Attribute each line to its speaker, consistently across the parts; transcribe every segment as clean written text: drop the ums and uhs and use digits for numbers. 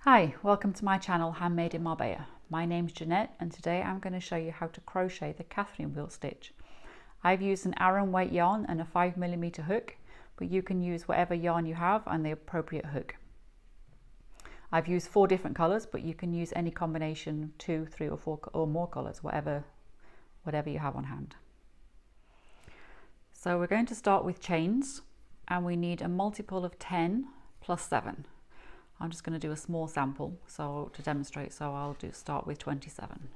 Speaker 1: Hi, welcome to my channel Handmade in Marbella. My name's Jeanette and today I'm going to show you how to crochet the Catherine wheel stitch. I've used an Aran weight yarn and a 5mm hook, but you can use whatever yarn you have and the appropriate hook. I've used 4 different colours, but you can use any combination, 2, 3 or 4 or more colours, whatever you have on hand. So we're going to start with chains and we need a multiple of 10 plus 7. I'm just going to do a small sample to demonstrate, so I'll start with 27.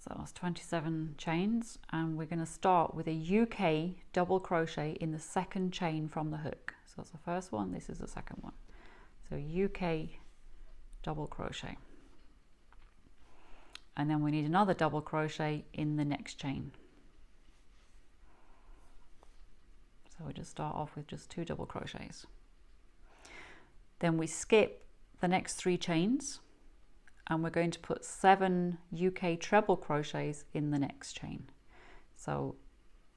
Speaker 1: So that's 27 chains, and we're going to start with a UK double crochet in the second chain from the hook. So that's the first one, this is the second one. So UK double crochet. And then we need another double crochet in the next chain. So we just start off with just 2 double crochets. Then we skip the next 3 chains. And we're going to put 7 UK treble crochets in the next chain. So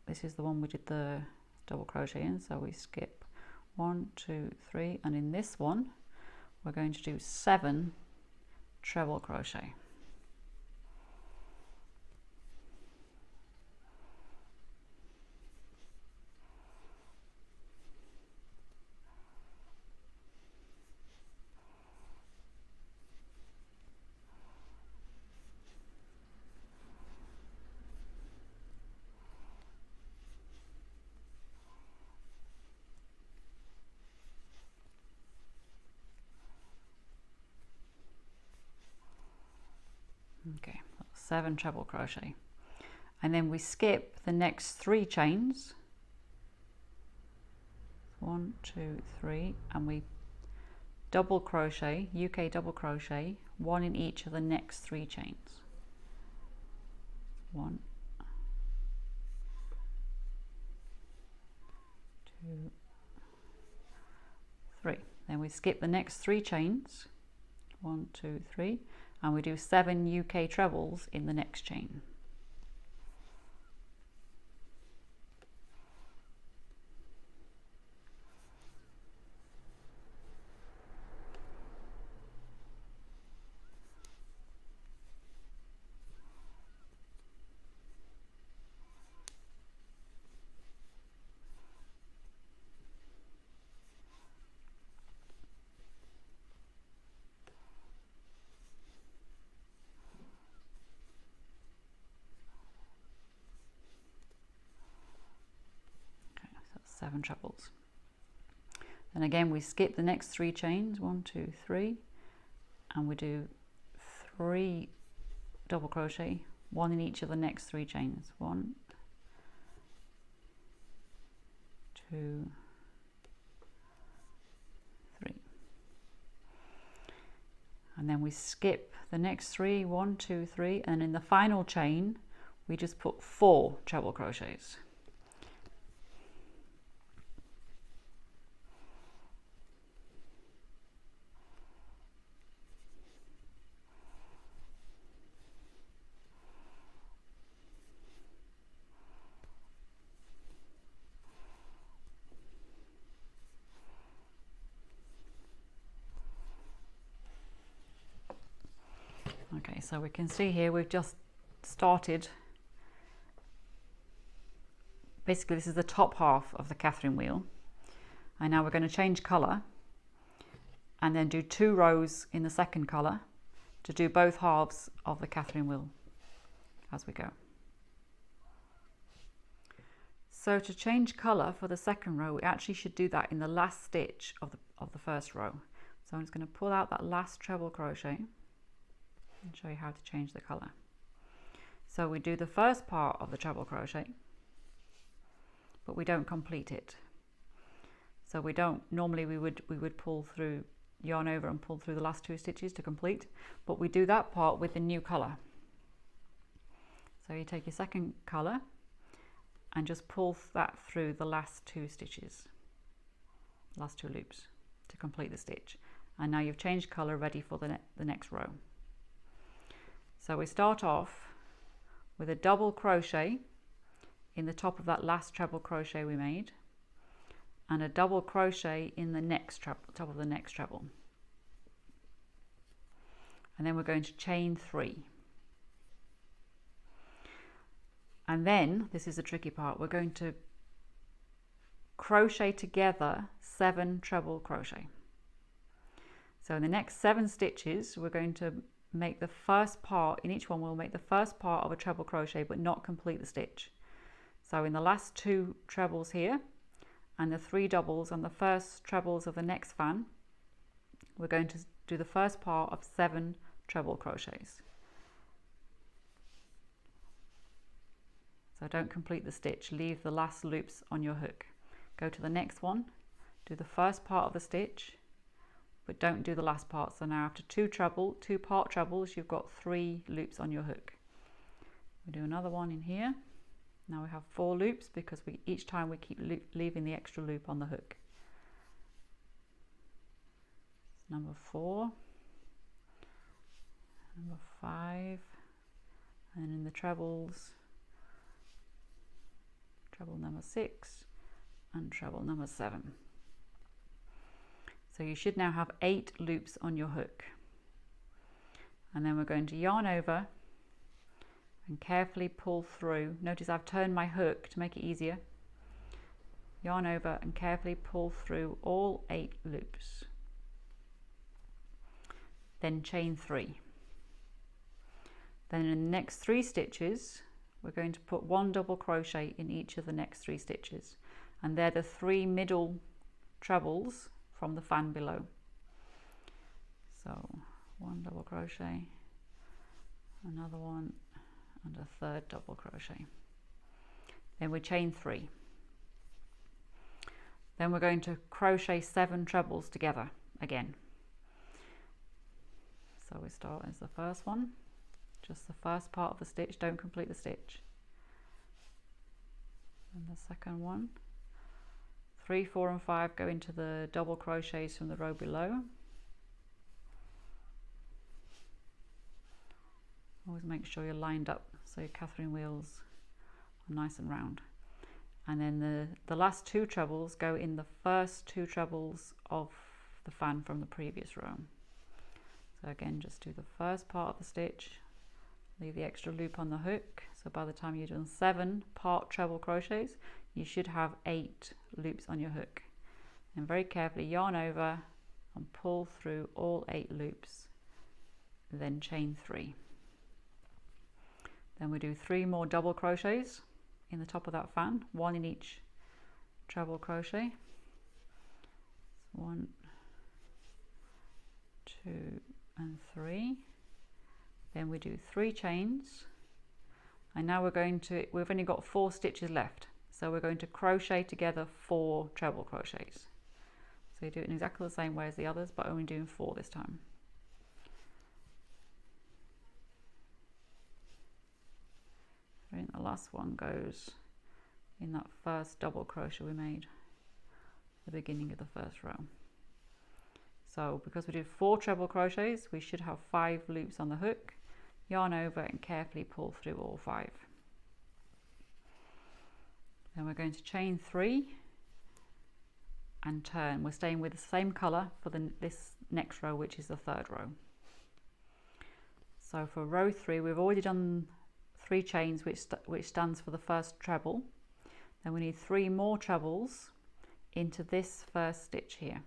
Speaker 1: this is the one we did the double crochet in, so we skip 1, 2, 3, and in this one we're going to do 7 treble crochet. Okay, 7 treble crochet, and then we skip the next 3 chains, 1, 2, 3, and we double crochet, UK double crochet, 1 in each of the next 3 chains. 1, 2, 3. Then we skip the next 3 chains, 1, 2, 3, and we do 7 UK trebles in the next chain. Okay, so 7 trebles. Then again we skip the next 3 chains, 1, 2, 3, and we do 3 double crochet, 1 in each of the next 3 chains. 1, 2, 3. And then we skip the next 3, 1, 2, 3, and in the final chain we just put 4 treble crochets. Okay, so we can see here we've just started, basically this is the top half of the Catherine wheel, and now we're going to change colour and then do 2 rows in the second colour to do both halves of the Catherine wheel as we go. So to change colour for the second row, we actually should do that in the last stitch of the first row. So I'm just going to pull out that last treble crochet and show you how to change the colour. So we do the first part of the treble crochet, but we don't complete it. So we don't, normally we would pull through, yarn over and pull through the last 2 stitches to complete, but we do that part with the new colour. So you take your second colour and just pull that through the last 2 stitches, last 2 loops to complete the stitch. And now you've changed colour, ready for the next row. So we start off with a double crochet in the top of that last treble crochet we made, and a double crochet in the next top of the next treble, and then we're going to chain 3. And then, this is the tricky part, we're going to crochet together 7 treble crochet. So in the next 7 stitches, we're going to make the first part, in each one we'll make the first part of a treble crochet but not complete the stitch. So in the last 2 trebles here and the 3 doubles on the first trebles of the next fan, we're going to do the first part of 7 treble crochets. So don't complete the stitch, leave the last loops on your hook. Go to the next one, do the first part of the stitch, but don't do the last part. So now after 2 part trebles, you've got 3 loops on your hook. We do another one in here. Now we have 4 loops because each time we keep leaving the extra loop on the hook. Number 4, number 5, and in the trebles, treble number 6 and treble number 7. So you should now have 8 loops on your hook. And then we're going to yarn over and carefully pull through. Notice I've turned my hook to make it easier. Yarn over and carefully pull through all 8 loops. Then chain 3. Then in the next 3 stitches, we're going to put 1 double crochet in each of the next 3 stitches. And they're the 3 middle trebles from the fan below. So 1 double crochet, another one, and a 3rd double crochet. Then we chain 3. Then we're going to crochet 7 trebles together again. So we start as the first one, just the first part of the stitch, don't complete the stitch. And the second one, 3, 4 and 5 go into the double crochets from the row below. Always make sure you're lined up so your Catherine wheels are nice and round. And then the last 2 trebles go in the first 2 trebles of the fan from the previous row. So again, just do the first part of the stitch, leave the extra loop on the hook. So by the time you've done 7 part treble crochets, you should have 8 loops on your hook. And very carefully yarn over and pull through all 8 loops, then chain 3. Then we do 3 more double crochets in the top of that fan, 1 in each treble crochet. So 1, 2 and 3. Then we do 3 chains, and now we've only got 4 stitches left, so we're going to crochet together 4 treble crochets. So you do it in exactly the same way as the others, but only doing 4 this time. I think the last one goes in that first double crochet we made at the beginning of the first row. So because we did 4 treble crochets, we should have 5 loops on the hook. Yarn over and carefully pull through all 5. Then we're going to chain 3 and turn. We're staying with the same colour for this next row, which is the 3rd row. So for row 3, we've already done 3 chains, which stands for the first treble. Then we need 3 more trebles into this first stitch here.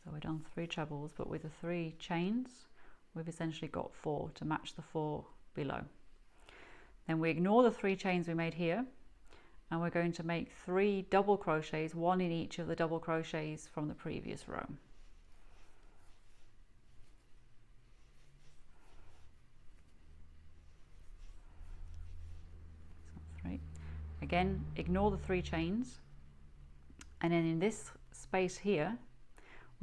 Speaker 1: So we've done 3 trebles, but with the 3 chains, we've essentially got 4 to match the 4 below. Then we ignore the 3 chains we made here, and we're going to make 3 double crochets, 1 in each of the double crochets from the previous row. So 3. Again, ignore the 3 chains, and then in this space here,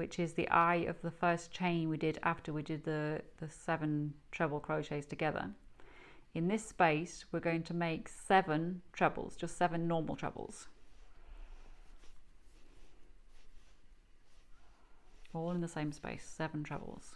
Speaker 1: which is the eye of the first chain we did after we did the 7 treble crochets together. In this space we're going to make 7 trebles, just 7 normal trebles, all in the same space, 7 trebles.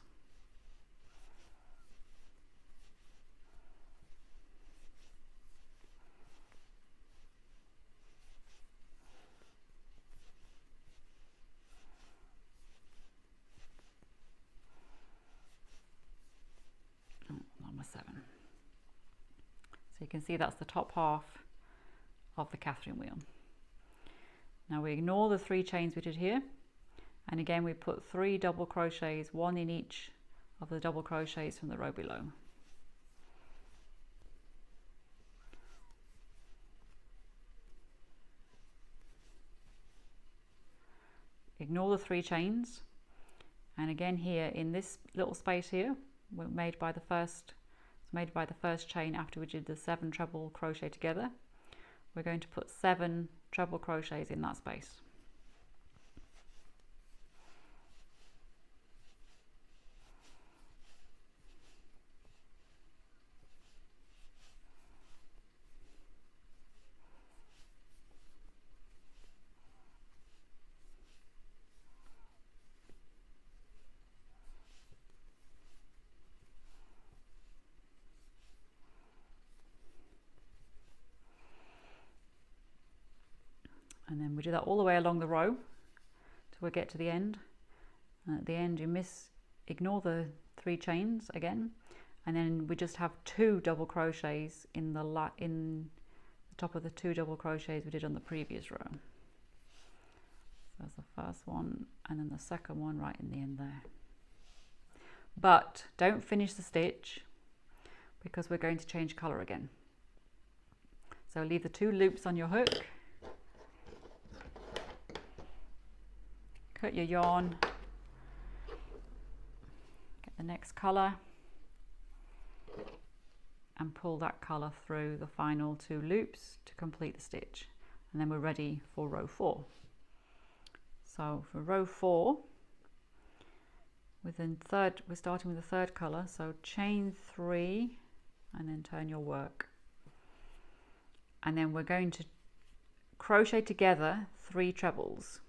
Speaker 1: Number 7. So you can see that's the top half of the Catherine wheel. Now we ignore the 3 chains we did here, and again we put 3 double crochets, 1 in each of the double crochets from the row below. Ignore the 3 chains, and again here in this little space here, we're made by the first chain after we did the 7 treble crochet together. We're going to put 7 treble crochets in that space. And then we do that all the way along the row till we get to the end. And at the end you ignore the 3 chains again, and then we just have 2 double crochets in the top of the 2 double crochets we did on the previous row. So that's the first one, and then the second one right in the end there. But don't finish the stitch because we're going to change colour again. So leave the 2 loops on your hook. Cut your yarn, get the next colour and pull that colour through the final 2 loops to complete the stitch, and then we're ready for row 4. So for row 4, we're starting with the 3rd colour, so chain 3 and then turn your work, and then we're going to crochet together 3 trebles.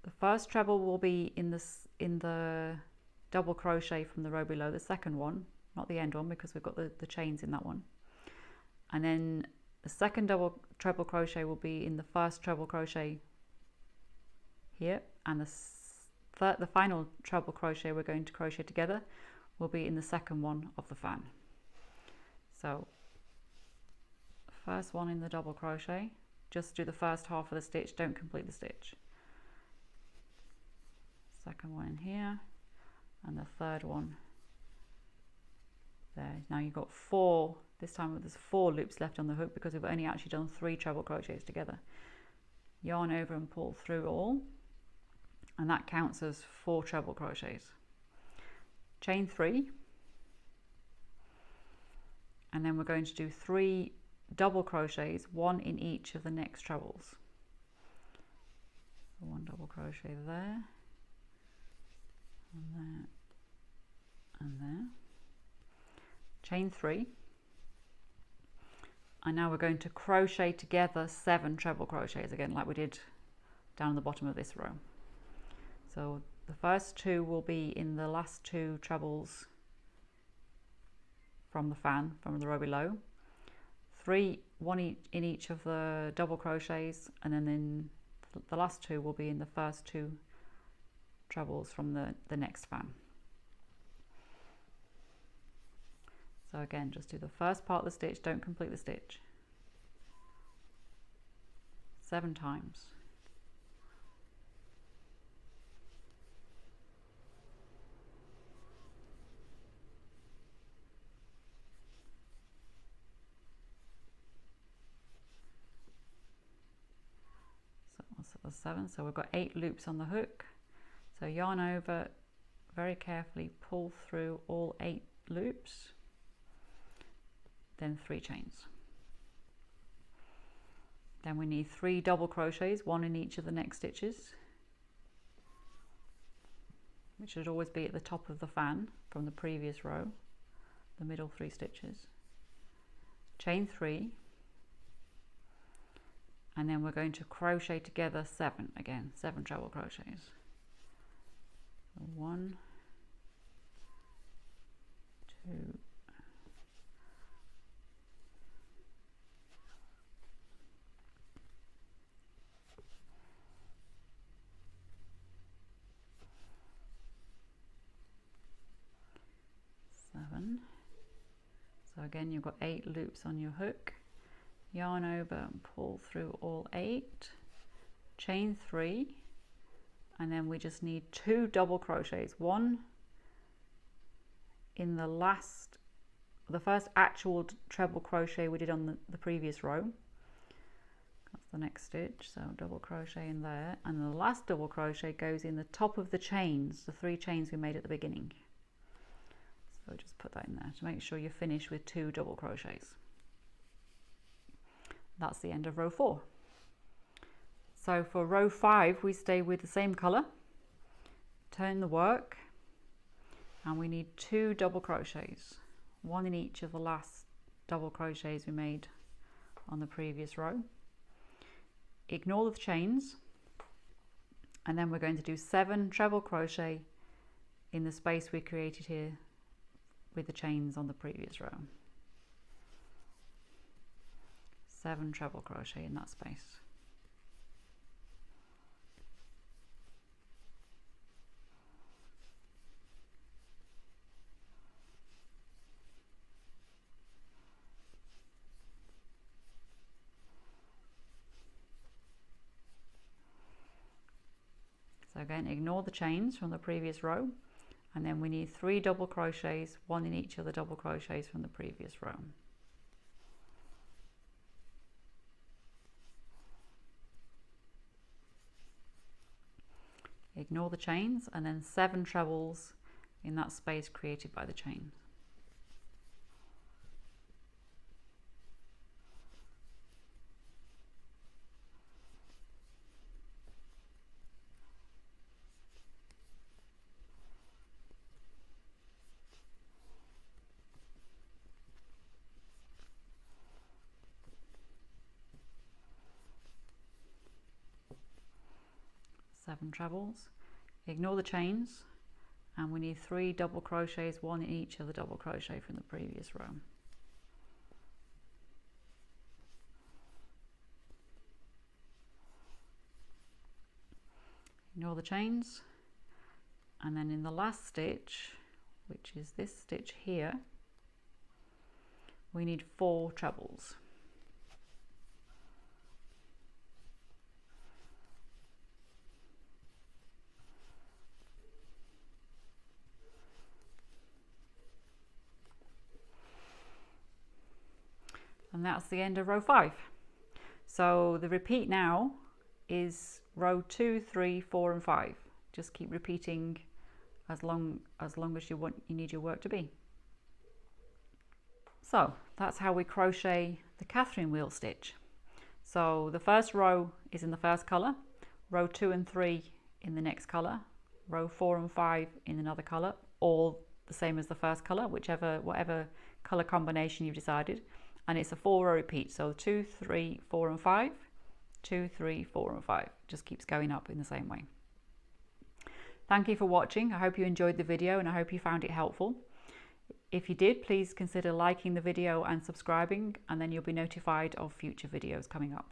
Speaker 1: The first treble will be in the double crochet from the row below, the second one, not the end one because we've got the chains in that one. And then the second treble crochet will be in the first treble crochet here, and the final treble crochet we're going to crochet together will be in the second one of the fan. So first one in the double crochet, just do the first half of the stitch, don't complete the stitch. Second one in here, and the third one there. Now you've got 4, this time there's 4 loops left on the hook because we've only actually done 3 treble crochets together. Yarn over and pull through all, and that counts as 4 treble crochets. Chain 3, and then we're going to do 3 double crochets, 1 in each of the next trebles. So 1 double crochet there, and there, and there. Chain 3, and now we're going to crochet together 7 treble crochets again, like we did down the bottom of this row. So the first 2 will be in the last 2 trebles from the fan, from the row below. 3, 1 in each of the double crochets, and then the last 2 will be in the first 2 trebles from the next fan. So again, just do the first part of the stitch, don't complete the stitch. 7 times. So that's 7, so we've got 8 loops on the hook. So yarn over, very carefully pull through all 8 loops, then 3 chains. Then we need 3 double crochets, 1 in each of the next stitches. which should always be at the top of the fan from the previous row, the middle 3 stitches, chain 3, and then we're going to crochet together 7 again, 7 treble crochets. 1, 2, 7. So again, you've got 8 loops on your hook. Yarn over and pull through all 8, chain 3, and then we just need 2 double crochets, one in the first actual treble crochet we did on the previous row. That's the next stitch, so double crochet in there, and the last double crochet goes in the top of the chains, the 3 chains we made at the beginning. So just put that in there to make sure you finish with 2 double crochets. That's the end of row 4. So for row 5 we stay with the same colour, turn the work, and we need 2 double crochets, one in each of the last double crochets we made on the previous row. Ignore the chains, and then we're going to do 7 treble crochet in the space we created here with the chains on the previous row. 7 treble crochet in that space. So again, ignore the chains from the previous row, and then we need 3 double crochets, one in each of the double crochets from the previous row. Ignore the chains, and then 7 trebles in that space created by the chains. Seven trebles, ignore the chains, and we need 3 double crochets, one in each of the double crochet from the previous row. Ignore the chains, and then in the last stitch, which is this stitch here, we need 4 trebles. And that's the end of row 5. So the repeat now is row 2, 3, 4 and 5. Just keep repeating as long as you need your work to be. So that's how we crochet the Catherine wheel stitch. So the first row is in the first colour, row 2 and 3 in the next colour, row 4 and 5 in another colour, all the same as the first colour, whatever colour combination you've decided. And it's a 4-row repeat, so 2, 3, 4 and 5, 2, 3, 4 and 5. Just keeps going up in the same way. Thank you for watching. I hope you enjoyed the video and I hope you found it helpful. If you did, please consider liking the video and subscribing, and then you'll be notified of future videos coming up.